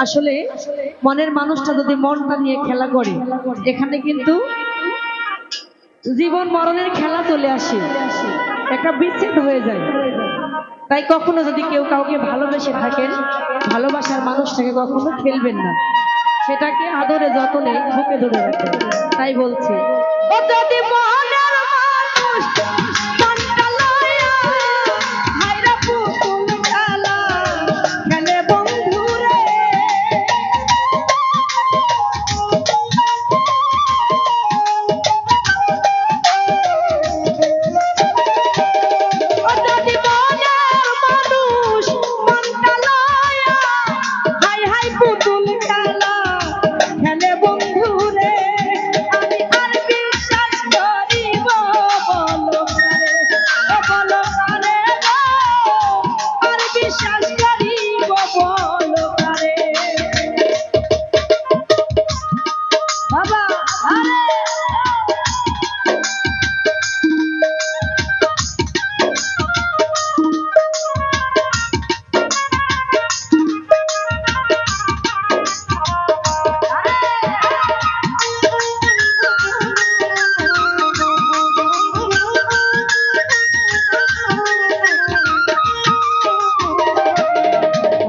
আসলে মনের মানুষটা যদি মনটা নিয়ে খেলা করে, এখানে কিন্তু জীবন মরণের খেলা চলে আসে, একটা বিচ্ছেদ হয়ে যায়। তাই কখনো যদি কেউ কাউকে ভালোবেসে থাকেন, ভালোবাসার মানুষটাকে কখনো ফেলবেন না, সেটাকে আদরে যতনে বুকে ধরে রাখবেন। তাই বলছি, ও যদি মনের মানুষ মনটা লইয়া হায়রা পুতুল খেলা খেলে বন্ধুরে, ও যদি মনের মানুষ মনটা লইয়া হাই হাই পুতুল খেলা খেলে বন্ধুরে, আমি আর বিশ্বাস করিব বলো কারে, ও বলো কারে গো, আর বিশ্বাস করিব বলো কারে বাবা। আরে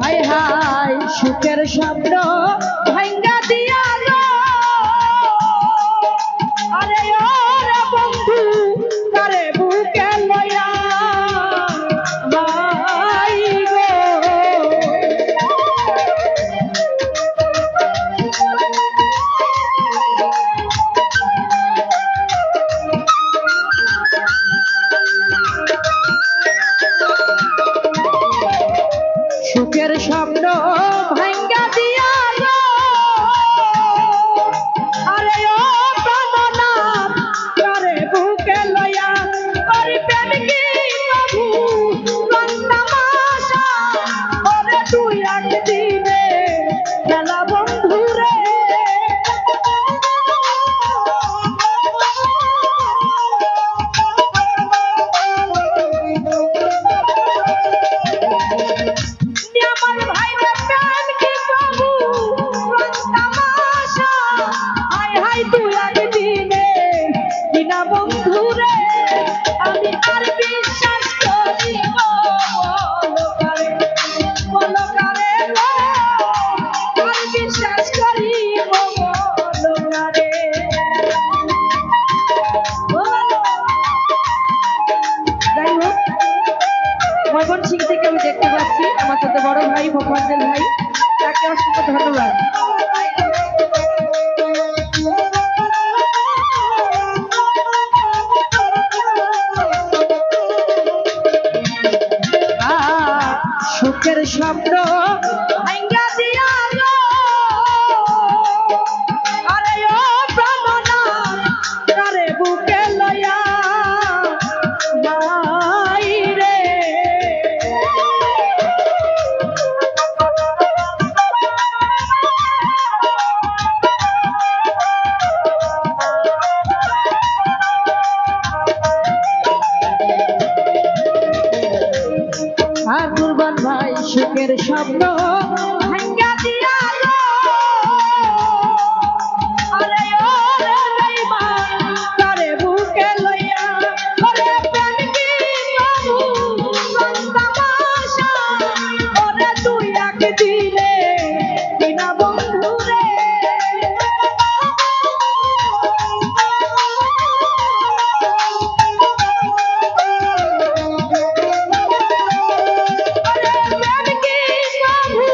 হায় হায় সুখের স্বপ্ন ভাঙ্গা দিয়া গো, আরে ও রে বন্ধু কারে বুকে লইয়া হাই গো, সুখের স্বপ্ন ভাঙ্গা দিয়া গো, আরে ও প্রাণনাথ কারে বুকে লইয়া করিবেন কি প্রভু রন্তামাশা, ওরে তুই একদিনে খেলা বন্ধুরে, আমার ভাইরে প্রেম কি প্রভু রন্তামাশা, হাই হাই তুই একদিনে বিনা বন্ধুরে, আমি আর বিশ্বাস করিব বলো কারে গো, আর বিশ্বাস করিব বলো কারে বলো। যাই হোক, ময়মনসিংহ থেকে আমি দেখতে পাচ্ছি আমার সাথে বড় ভাই মোফাজ্জল ভাই, তাকে অসংখ্য ধন্যবাদ। সুখের স্বপ্ন ভাঙ্গা দিয়া গো, আরে ও প্রাণনাথ কারে বুকে লইয়া হাই রে, আর কুরবান ভাই সুখের স্বপ্ন ভাঙ্গা দিয়া গো, আরে ও রে বেঈমান কারে বুকে লইয়া ওরে প্রেম কি প্রভু রন্তামাশা, ওরে তুই একদিনে বিনা বন্ধুরে, প্রেম কি প্রভু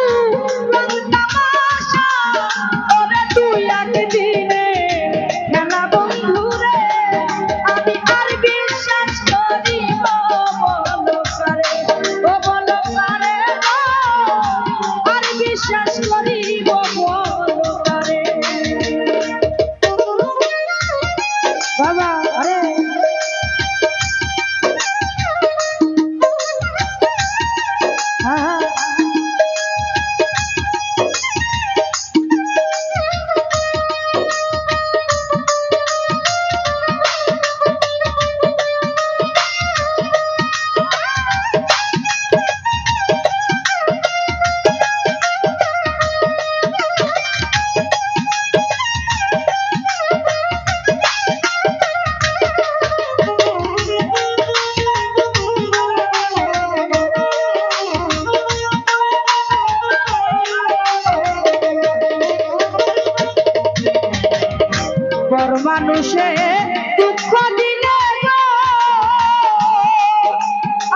দুঃখ দিলে গো,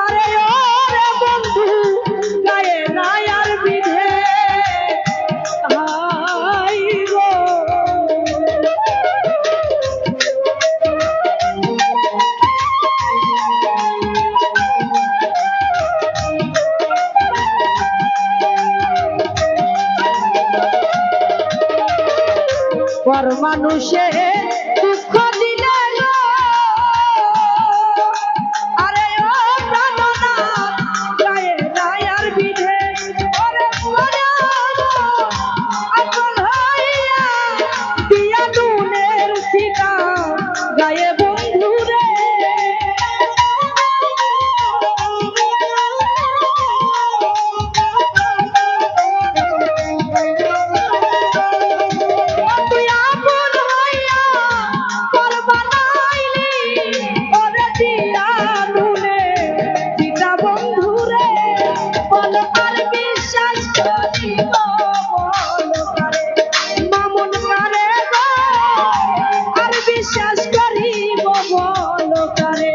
আরে ওরে বন্ধু গায়ে নাই আর বিধে হাই গো। পর মানুষে দুঃখ দিলে গো, আরে ও প্রাণনাথ গায়ে নাই আর বিধে ওরে মরে আকল হইয়া দিয়া নুনের শিকা গায়ে বন্ধু রে। বিশ্বাস করিব বল কারে।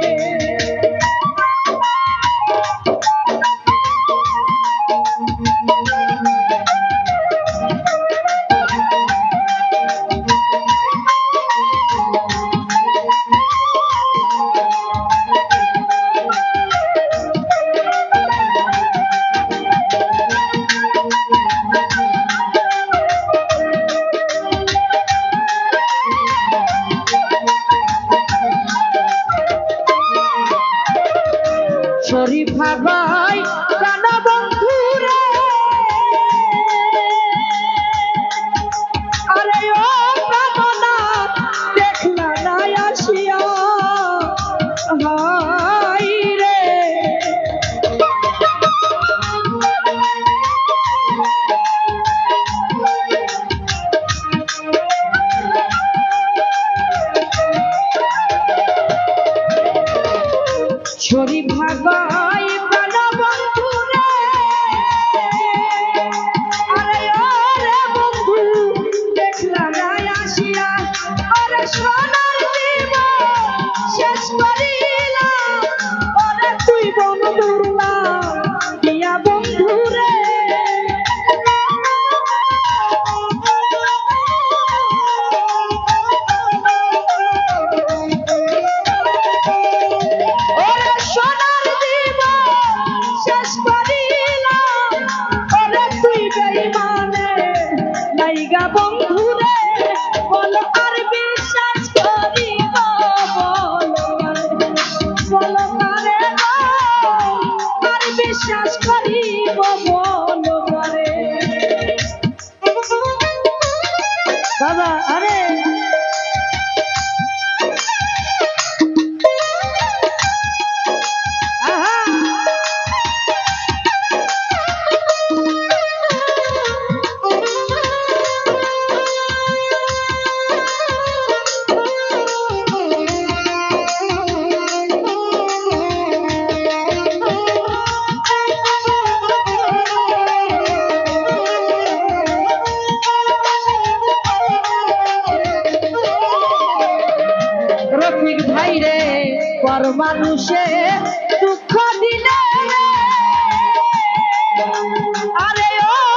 শরীফা ভাই প্রাণ বন্ধু রে, আরে ও প্রাণনাথ দেখলা না আসিয়া হাই রে। শরীফা ভাই প্রাণ বন্ধু রে, আরে ওরে বন্ধু দেখলা না আসিয়া ওরে সোনার জীবন শেষ করিলাম ওরে তুই বন্ধুরা দিয়া বন্ধু রে। বিশ্বাস করিব বল করে বাবা। আরে রফিক ভাই রে পর মানুষে